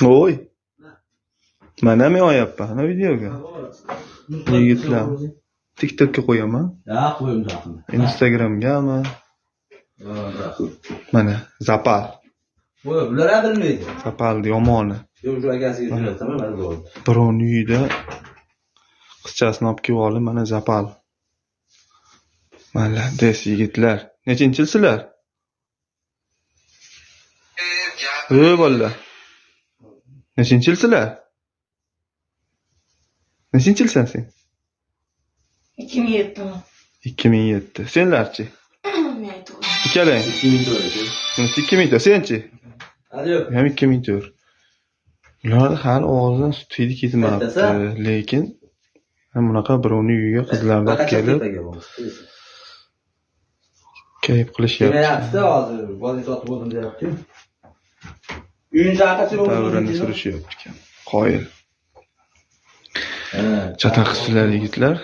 Oy. Mana men oyapman ana videoga. Yigitlar. TikTokga qo'yaman. Ya, qo'yim zotim. Instagramgami? Mana Zapal. Voy, bular ham bilmaydi. Zapalni yomoni. Yo'q, shu akasiga jo'nataman, mana bo'ldi. Birovni uyida qizchasini olib kelib olib, mana Zapal. Malades yigitlar. Nechinchilsizlar? Bolalar. Nechinchilsizlar? Nechinchilsan sen? 2007. 2007. Senlarchi? Men to'g'ri. Ikkalang. 2004. 2000. Senchi? Yo'q. Ham 2004. Ular hali og'zidan sut hidi ketmabdi, lekin bunaqa birovning uyiga qizlarni olib kelib kayf qilishyapti. Demayapti hozir, bola sotib oldim deyapti. Uyini chaqirib Davrini surishyapti ekan. Qoyil. Chataqizsizlar yigitlar.